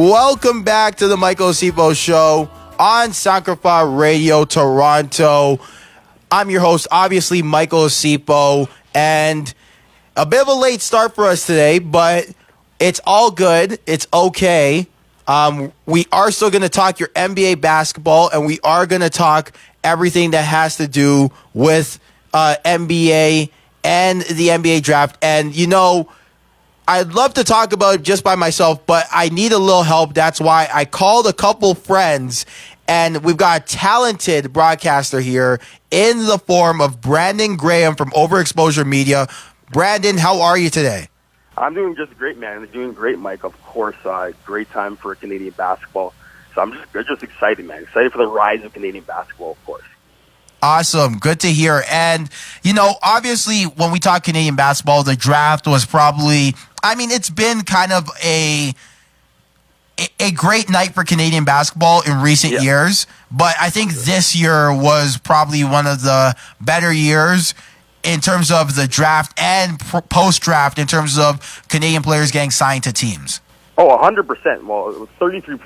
Welcome back to the Michael Asiffo Show on Sankofa Radio Toronto. I'm your host, obviously, Michael Asiffo, and a bit of a late start for us today, but it's all good. It's okay. We are still going to talk your NBA basketball, and we are going to talk everything that has to do with NBA and the NBA draft. And, you know, I'd love to talk about it just by myself, but I need a little help. That's why I called a couple friends, and we've got a talented broadcaster here in the form of Brandon Graham from Overexposure Media. Brandon, how are you today? I'm doing just great, man. I'm doing great, Mike. Of course, great time for Canadian basketball. So I'm just excited, man. Excited for the rise of Canadian basketball, of course. Awesome. Good to hear. And, you know, obviously, when we talk Canadian basketball, the draft was probably, I mean, it's been kind of a great night for Canadian basketball in recent years. But I think this year was probably one of the better years in terms of the draft and post-draft in terms of Canadian players getting signed to teams. Oh, 100%. Well, 33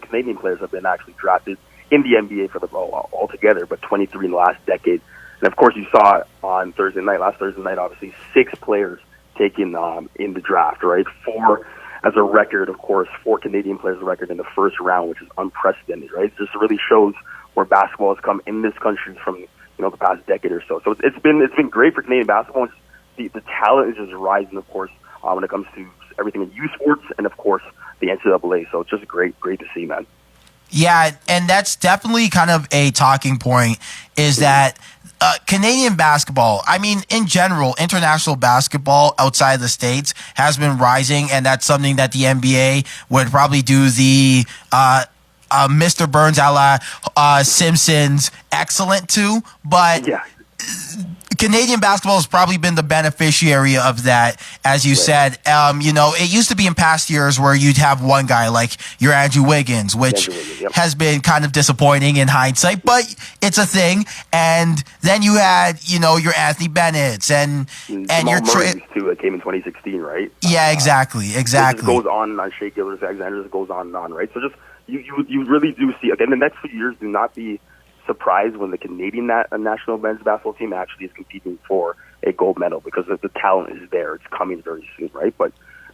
Canadian players have been actually drafted in the NBA for the altogether, but 23 in the last decade. And of course, you saw on last Thursday night, obviously 6 players taken in the draft, right? 4 as a record, of course, 4 Canadian players as a record in the first round, which is unprecedented, right? It just really shows where basketball has come in this country from the past decade or so. So it's been great for Canadian basketball. The talent is just rising, of course, when it comes to everything in youth sports and of course the NCAA. So it's just great to see, man. Yeah, and that's definitely kind of a talking point is that Canadian basketball, I mean, in general, international basketball outside the States has been rising, and that's something that the NBA would probably do the Mr. Burns a la Simpsons excellent to, but Canadian basketball has probably been the beneficiary of that, as you said. It used to be in past years where you'd have one guy like your Andrew Wiggins, which has been kind of disappointing in hindsight, but it's a thing. And then you had, your Anthony Bennett's and your too. It came in 2016, right? Yeah, exactly. It just goes on Shea Gilgeous-Alexander just goes on and on, right? So just you really do see again the next few years. Do not be surprised when the Canadian national men's basketball team actually is competing for a gold medal because the talent is there. It's coming very soon, right? But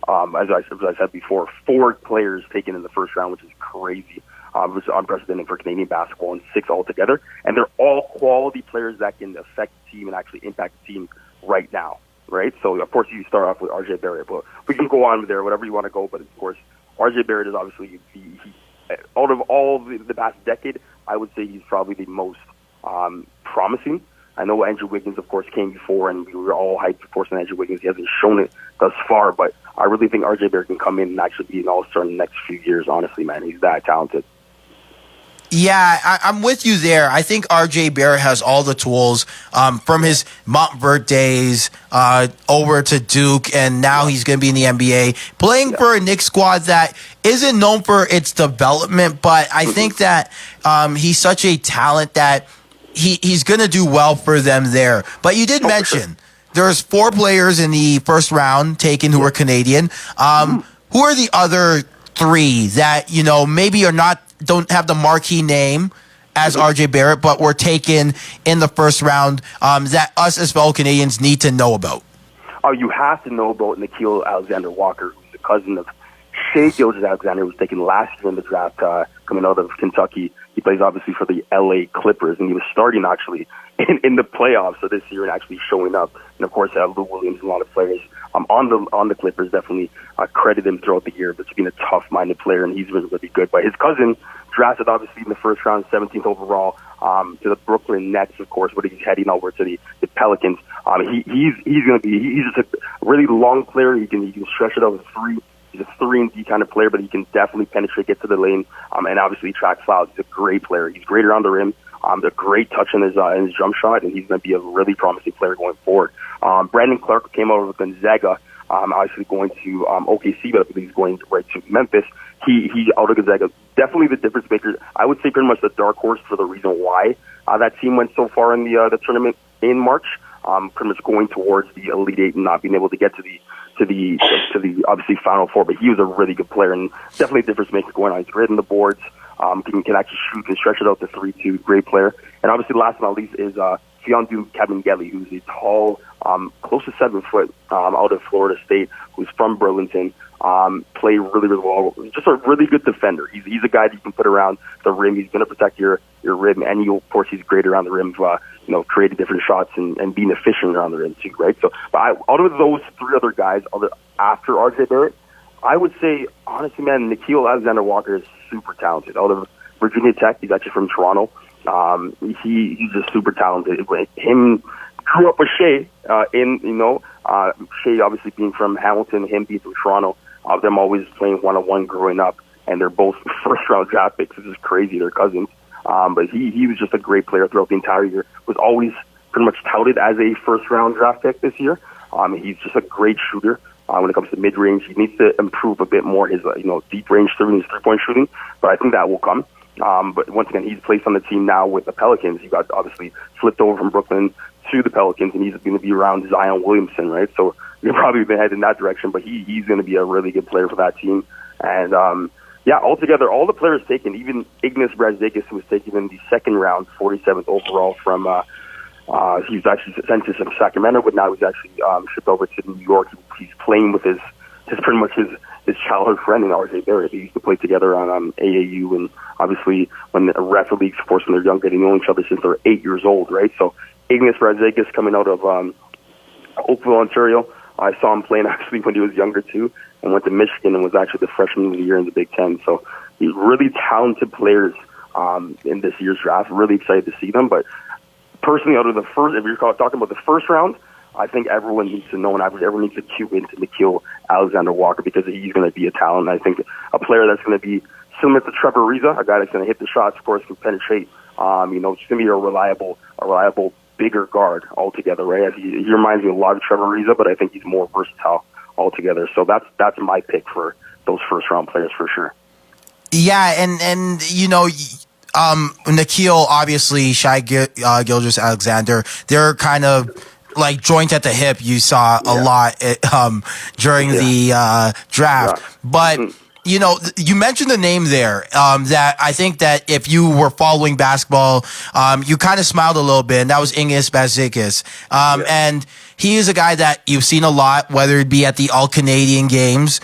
as I said before, 4 players taken in the first round, which is crazy. Which is unprecedented for Canadian basketball, and 6 altogether. And they're all quality players that can affect the team and actually impact the team right now, right? So, of course, you start off with RJ Barrett, but we can go on there, whatever you want to go. But, of course, RJ Barrett is obviously, out of all the past decade, I would say he's probably the most promising. I know Andrew Wiggins, of course, came before, and we were all hyped, of course, on Andrew Wiggins. He hasn't shown it thus far, but I really think RJ Barrett can come in and actually be an all-star in the next few years, honestly, man. He's that talented. Yeah, I'm with you there. I think RJ Barrett has all the tools from his Montverde days over to Duke, and now he's going to be in the NBA, playing for a Knicks squad that isn't known for its development, but I think that he's such a talent that he's going to do well for them there. But you did mention there's 4 players in the first round taken who are Canadian. Who are the other 3 that, maybe don't have the marquee name as RJ Barrett, but were taken in the first round that us as fellow Canadians need to know about? Oh, you have to know about Nickeil Alexander-Walker, who's the cousin of Shea Gilgeous-Alexander, who was taken last year in the draft coming out of Kentucky. He plays obviously for the LA Clippers, and he was starting actually in the playoffs of this year and actually showing up. And of course, Lou Williams and a lot of players on the Clippers definitely credit him throughout the year, but he's been a tough-minded player, and he's been really good. But his cousin drafted obviously in the first round, 17th overall, to the Brooklyn Nets, of course, but he's heading over to the Pelicans. He's just a really long player. He can stretch it out with 3. He's a 3-and-D kind of player, but he can definitely penetrate, get to the lane, and obviously track fouls. He's a great player. He's great around the rim. A great touch in his jump shot, and he's going to be a really promising player going forward. Brandon Clark came out of Gonzaga, obviously going to OKC, but I believe he's going right to Memphis. He out of Gonzaga, definitely the difference maker. I would say pretty much the dark horse for the reason why that team went so far in the tournament in March. Pretty much going towards the Elite Eight and not being able to get to the to the obviously Final Four, but he was a really good player and definitely a difference maker going on. He's great on the boards, can actually shoot and stretch it out to 3-2, great player. And obviously, last but not least is Fiondu Kabengele, who's a tall, close to 7 foot, out of Florida State, who's from Burlington. Play really, really well. Just a really good defender. He's a guy that you can put around the rim. He's going to protect your rim, and of course, he's great around the rim, creating different shots and being efficient around the rim too, right? So, but out of those 3 other guys, after RJ Barrett, I would say, honestly, man, Nickeil Alexander-Walker is super talented. Out of Virginia Tech, he's actually from Toronto. He's just super talented. Him grew up with Shea, Shea obviously being from Hamilton, him being from Toronto. Them always playing one-on-one growing up, and they're both first-round draft picks. This is crazy. They're cousins. But he was just a great player throughout the entire year. Was always pretty much touted as a first-round draft pick this year. He's just a great shooter. When it comes to mid-range, he needs to improve a bit more his deep-range shooting, his three-point shooting. But I think that will come. But once again, he's placed on the team now with the Pelicans. He got obviously flipped over from Brooklyn to the Pelicans, and he's going to be around Zion Williamson, right? So you're probably been headed in that direction, but he's going to be a really good player for that team. And altogether, all the players taken, even Ignas Brazdeikis, who was taken in the second round, 47th overall from, he was actually sent to some Sacramento, but now he's actually shipped over to New York. He's playing with his pretty much his childhood friend in RJ Barrett. They used to play together on AAU, and obviously when the ref leagues, of course, when they're younger, they know each other since they're 8 years old, right? So Ignas Brazdeikis coming out of Oakville, Ontario. I saw him playing actually when he was younger too, and went to Michigan and was actually the freshman of the year in the Big Ten. So he's really talented players in this year's draft. Really excited to see them. But personally, out of the first, if you're talking about the first round, I think everyone needs to know and everyone needs to cue into Nickeil Alexander-Walker because he's going to be a talent. And I think a player that's going to be similar to Trevor Ariza, a guy that's going to hit the shots, of course, can penetrate. It's going to be a reliable bigger guard altogether, right? He reminds me a lot of Trevor Ariza, but I think he's more versatile altogether. So that's my pick for those first round players for sure. Yeah, and Nickeil, obviously, Shai Gilgeous-Alexander, they're kind of like joint at the hip. You saw a lot during the draft, but. You mentioned the name there, that I think that if you were following basketball, you kind of smiled a little bit, and that was Ignas Brazdeikis. And he is a guy that you've seen a lot, whether it be at the All-Canadian Games,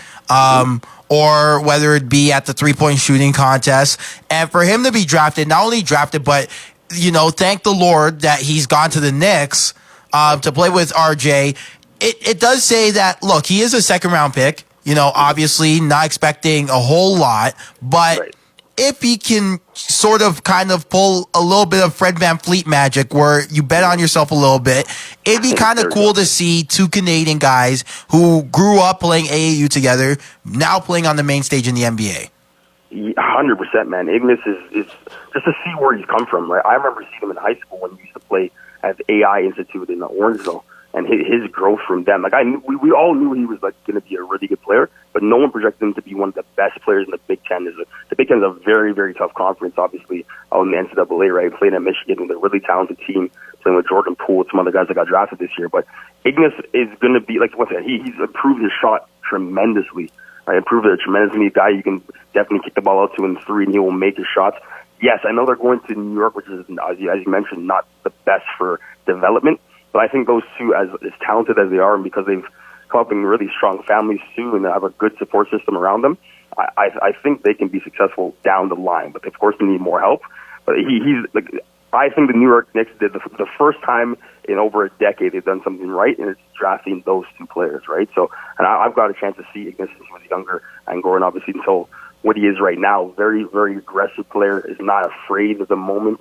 or whether it be at the three-point shooting contest. And for him to be drafted, not only drafted, but, thank the Lord that he's gone to the Knicks, to play with RJ. It does say that, look, he is a second-round pick. Obviously not expecting a whole lot, but if he can sort of kind of pull a little bit of Fred VanVleet magic where you bet on yourself a little bit, it'd be kind of cool to see 2 Canadian guys who grew up playing AAU together, now playing on the main stage in the NBA. 100%, man. Ignas is just to see where he's come from, right? I remember seeing him in high school when he used to play at the AI Institute in Orangeville. And his growth from them, we all knew he was going to be a really good player, but no one projected him to be one of the best players in the Big Ten. The Big Ten is a very, very tough conference, obviously, out in the NCAA, right? Playing at Michigan with a really talented team, playing with Jordan Poole and some other guys that got drafted this year. But Ignas is going to be once again, he's improved his shot tremendously. Right? Improved it tremendously. A guy you can definitely kick the ball out to in 3, and he will make his shots. Yes, I know they're going to New York, which is, as you mentioned, not the best for development. But I think those two, as talented as they are, and because they've come up in really strong families too, and they have a good support system around them, I think they can be successful down the line. But of course, they need more help. But I think the New York Knicks did the first time in over a decade they've done something right, and it's drafting those 2 players, right? So, and I've got a chance to see Ignas since he was younger, and Gordon obviously until what he is right now. Very, very aggressive player, is not afraid of the moment.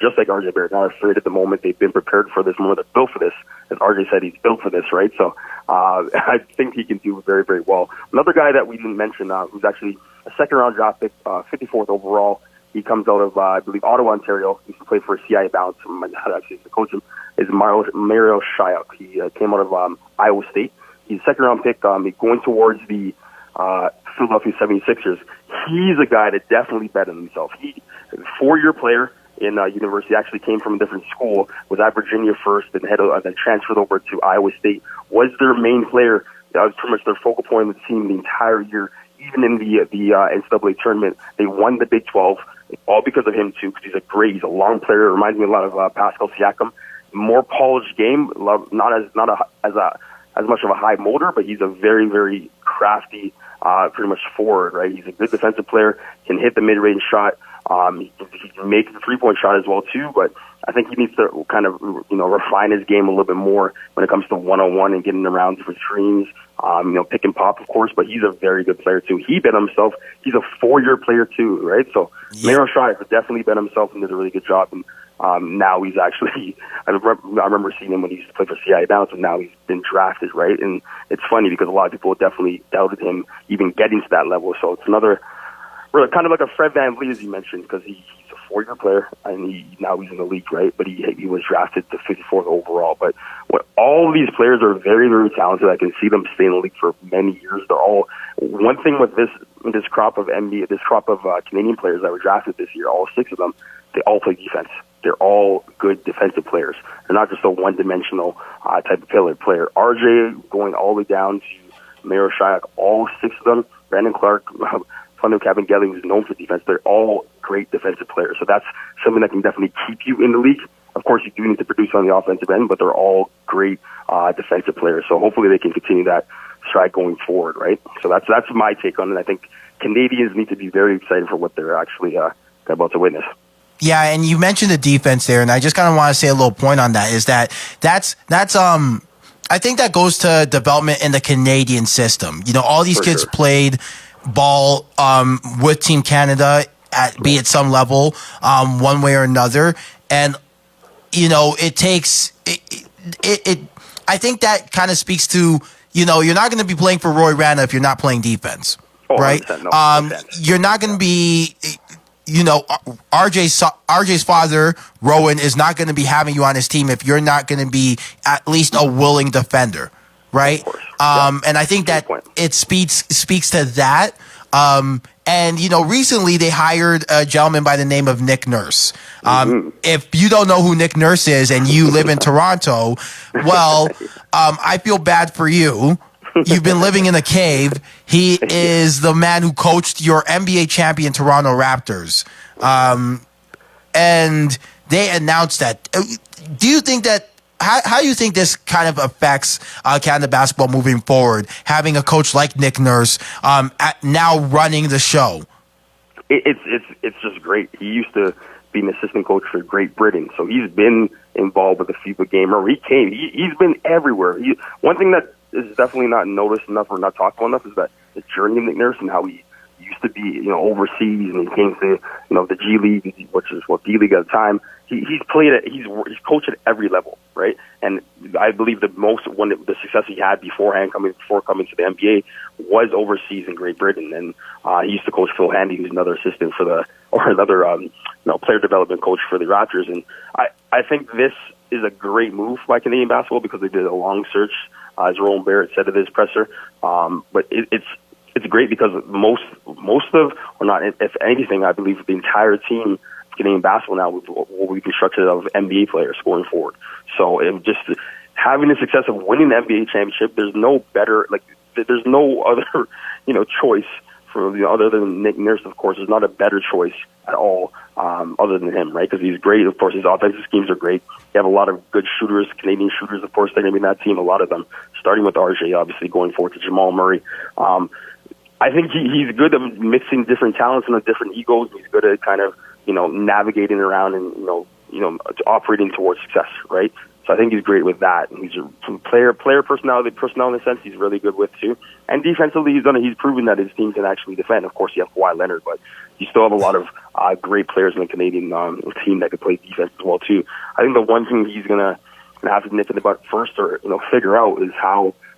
Just like RJ Barrett, not afraid at the moment. They've been prepared for this moment. They're built for this. As RJ said, he's built for this, right? So I think he can do very, very well. Another guy that we didn't mention, who's actually a second-round draft pick, 54th overall. He comes out of, I believe, Ottawa, Ontario. He used to play for CI Bounce. Actually, to coach him is Mario Shyok. He came out of Iowa State. He's a second-round pick. Going towards the Philadelphia 76ers. He's a guy that definitely bet on himself. He's a 4-year player in university, actually came from a different school, was at Virginia first, and then transferred over to Iowa State, was their main player That was pretty much their focal point of the team the entire year. Even in the NCAA tournament, they won the Big 12, all because of him too. Because he's a long player. Reminds me a lot of Pascal Siakam. More polished game, not as much of a high motor, but he's a very, very crafty, pretty much forward. Right, he's a good defensive player. Can hit the mid-range shot. He can make the three-point shot as well too, but I think he needs to kind of, refine his game a little bit more when it comes to one-on-one and getting around different screens, pick and pop, of course, but he's a very good player too. He bet himself. He's a 4-year player too, right? So Miro Shire definitely bet himself and did a really good job. And now he's actually, I remember seeing him when he used to play for CI Bounce, and now he's been drafted, right? And it's funny because a lot of people definitely doubted him even getting to that level. So it's another, kind of like a Fred VanVleet, as you mentioned, because he's a 4-year player, and now he's in the league, right? But he was drafted to 54th overall. But all of these players are very, very talented. I can see them stay in the league for many years. They're all, one thing with this crop of Canadian players that were drafted this year, all 6 of them, they all play defense. They're all good defensive players. They're not just a one-dimensional type of player. RJ going all the way down to Miro Shayak, all 6 of them, Brandon Clark, Kevin Gelling, who's known for defense, they're all great defensive players. So that's something that can definitely keep you in the league. Of course, you do need to produce on the offensive end, but they're all great defensive players. So hopefully they can continue that stride going forward, right? So that's my take on it. I think Canadians need to be very excited for what they're actually about to witness. Yeah, and you mentioned the defense there, and I just kind of want to say a little point on that, is that's I think that goes to development in the Canadian system. All these kids played ball with Team Canada be at some level, one way or another, and it takes it. I think that kind of speaks to you're not going to be playing for Roy Rana if you're not playing defense, right? No, you're not going to be. RJ's father, Rowan, is not going to be having you on his team if you're not going to be at least a willing defender, right? And I think that it speaks to that. And recently they hired a gentleman by the name of Nick Nurse. If you don't know who Nick Nurse is and you live in Toronto, well, I feel bad for you. You've been living in a cave. He is the man who coached your NBA champion Toronto Raptors. And they announced that. Do you think that, how do you think this kind of affects Canada basketball moving forward, having a coach like Nick Nurse now running the show? It's just great. He used to be an assistant coach for Great Britain, so he's been involved with the FIBA game. Or he's been everywhere. One thing that is definitely not noticed enough or not talked about enough is that the journey of Nick Nurse and how he used to be, overseas, and he came to, the G League, which is D League at the time. He's coached at every level, right? And I believe the success he had before coming to the NBA was overseas in Great Britain. And he used to coach Phil Handy, who's another assistant player development coach for the Raptors. And I think this is a great move by Canadian basketball because they did a long search, as Roland Barrett said at his presser. But it's great because most of, or not, if anything, I believe the entire team Canadian basketball now will be constructed of NBA players going forward. So just having the success of winning the NBA championship, there's no other choice for other than Nick Nurse. Of course, there's not a better choice at all other than him, right? Because he's great. Of course, his offensive schemes are great. You have a lot of good shooters, Canadian shooters. Of course, they're going to be in that team. A lot of them, starting with RJ, obviously going forward to Jamal Murray. I think he's good at mixing different talents and different egos. He's good at kind of navigating around and operating towards success, right? So I think he's great with that. And he's a player personality in a sense. He's really good with too. And defensively, he's proven that his team can actually defend. Of course, you have Kawhi Leonard, but you still have a lot of great players in the Canadian team that can play defense as well too. I think the one thing he's gonna have to nip in the butt first, or figure out, is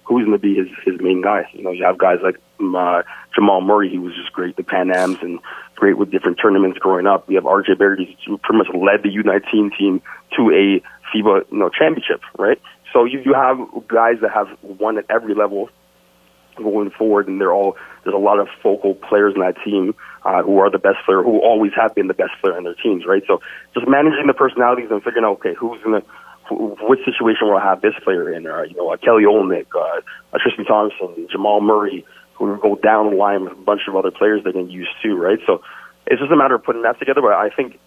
who's going to be his main guy. You have guys like Jamal Murray, who was just great at the Pan Ams and great with different tournaments growing up. You have RJ Barrett, who pretty much led the U19 team to a FIBA championship, right? So you have guys that have won at every level going forward, and there's a lot of focal players in that team who are the best player, who always have been the best player in their teams, right? So just managing the personalities and figuring out, okay, who's which situation will I have this player in, or Kelly Olynyk, Tristan Thompson, Jamal Murray, who will go down the line with a bunch of other players they can use too, right? So it's just a matter of putting that together. But I think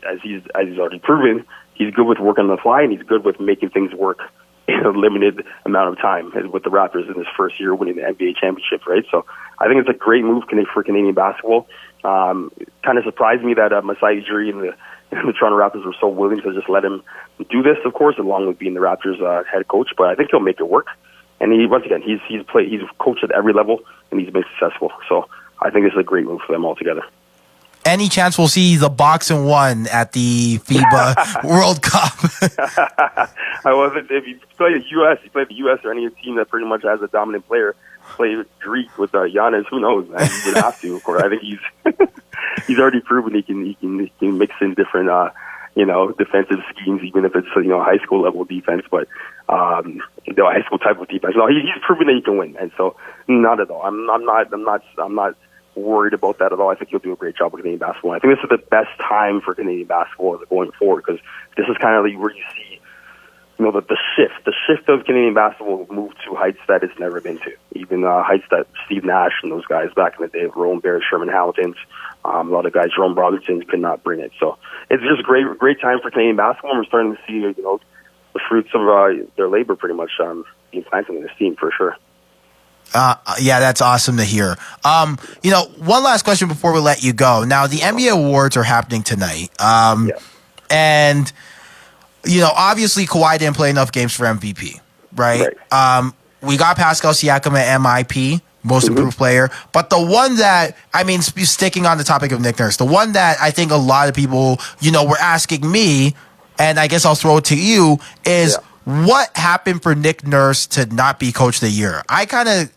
as he's already proven, he's good with working on the fly, and he's good with making things work in a limited amount of time with the Raptors in his first year winning the NBA championship, right? So I think it's a great move for Canadian basketball. Kind of surprised me that Masai Ujiri and the Toronto Raptors were so willing to just let him do this, of course, along with being the Raptors' head coach. But I think he'll make it work. And he's coached at every level, and he's been successful. So I think this is a great move for them altogether. Any chance we'll see the Bucks and 1 at the FIBA World Cup? I wasn't. If you play the U.S. or any team that pretty much has a dominant player, play Greek with Giannis. Who knows, man? He would have to. Of course, I think he's already proven he can mix in different defensive schemes, even if it's high school level defense, but high school type of defense. No, he's proven that he can win, and so not at all. I'm not worried about that at all. I think he'll do a great job with Canadian basketball. I think this is the best time for Canadian basketball going forward, because this is kind of where you see the shift of Canadian basketball move to heights that it's never been to. Even heights that Steve Nash and those guys back in the day, Rowan Barrett, Sherman Hamilton, a lot of guys, Jerome Robinson, could not bring it. So it's just a great time for Canadian basketball, and we're starting to see the fruits of their labor pretty much being planted in this team for sure. Yeah, that's awesome to hear. One last question before we let you go. Now, the NBA awards are happening tonight. And obviously Kawhi didn't play enough games for MVP, right? We got Pascal Siakam at MIP, most improved player. But the one that, sticking on the topic of Nick Nurse, the one that I think a lot of people, were asking me, and I guess I'll throw it to you, is what happened for Nick Nurse to not be Coach of the Year? I kind of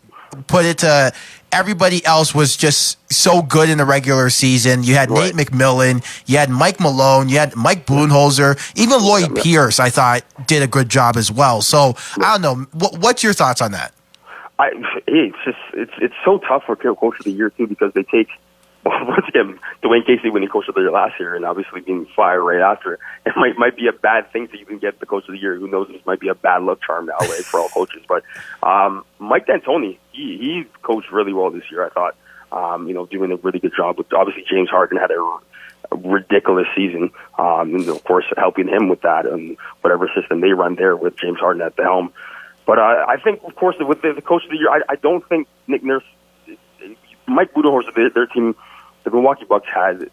put it to everybody else was just so good in the regular season. You had Nate McMillan, you had Mike Malone, you had Mike Budenholzer, even Lloyd Pierce, I thought, did a good job as well. So, I don't know. What's your thoughts on that? It's so tough for Coach of the Year, too, because they take, once again, Dwayne Casey winning Coach of the Year last year and obviously being fired right after. It might be a bad thing to even get the Coach of the Year. Who knows? This might be a bad luck charm now for all coaches. But Mike D'Antoni, he coached really well this year, I thought. Doing a really good job with, obviously, James Harden had a ridiculous season, and of course helping him with that and whatever system they run there with James Harden at the helm. But I think, of course, with the Coach of the Year, I don't think Nick Nurse, Mike Budenholzer, their team, the Milwaukee Bucks had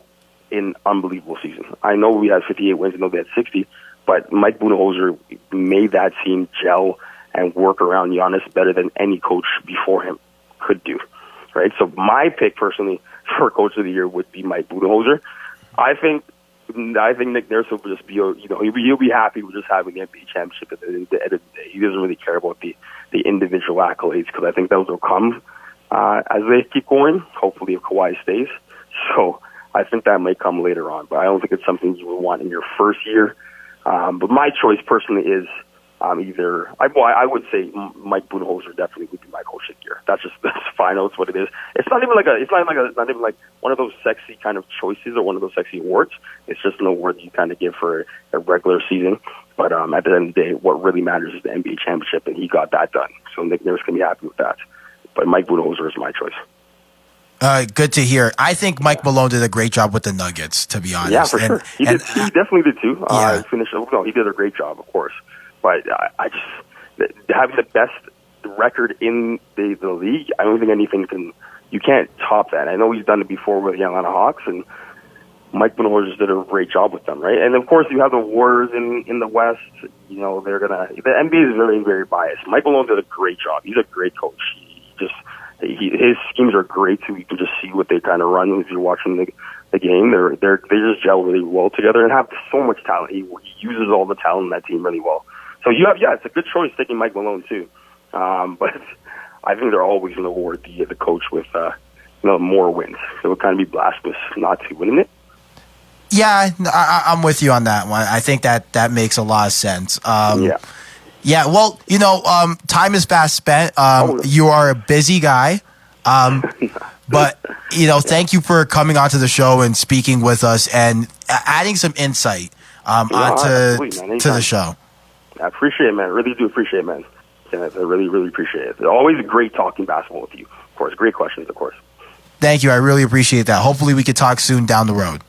an unbelievable season. I know we had 58 wins, I know they had 60, but Mike Budenholzer made that team gel and work around Giannis better than any coach before him could do. Right? So my pick personally for Coach of the Year would be Mike Budenholzer. I think Nick Nurse will just be, he'll be happy with just having the NBA championship at the end of the day. He doesn't really care about the individual accolades, because I think those will come as they keep going. Hopefully, if Kawhi stays. So I think that may come later on, but I don't think it's something you would want in your first year. But my choice personally is I would say Mike Budenholzer definitely would be my Coach of the Year. That's fine. That's what it is. It's not even like one of those sexy kind of choices or one of those sexy awards. It's just an award you kind of give for a regular season. But at the end of the day, what really matters is the NBA championship, and he got that done. So Nick Nurse can be happy with that. But Mike Budenholzer is my choice. Good to hear. I think Mike Malone did a great job with the Nuggets, to be honest. Yeah, for sure. He definitely did too. He did a great job, of course. But I just, having the best record in the league, I don't think you can't top that. I know he's done it before with the Atlanta Hawks, and Mike Budenholzer just did a great job with them, right? And of course, you have the Warriors in the West. The NBA is very, very biased. Mike Malone did a great job. He's a great coach. His schemes are great too. You can just see what they kind of run if you're watching the game. They just gel really well together and have so much talent. He uses all the talent in that team really well. So it's a good choice taking Mike Malone too. But I think they're always going to award the coach with more wins. So it would kind of be blasphemous not to, wouldn't it? Yeah, I'm with you on that one. I think that makes a lot of sense. Yeah, well, time is fast spent. You are a busy guy. But, thank you for coming onto the show and speaking with us and adding some insight onto the show. I appreciate it, man. I really do appreciate it, man. And I really, really appreciate it. It's always great talking basketball with you. Of course, great questions, of course. Thank you. I really appreciate that. Hopefully we could talk soon down the road.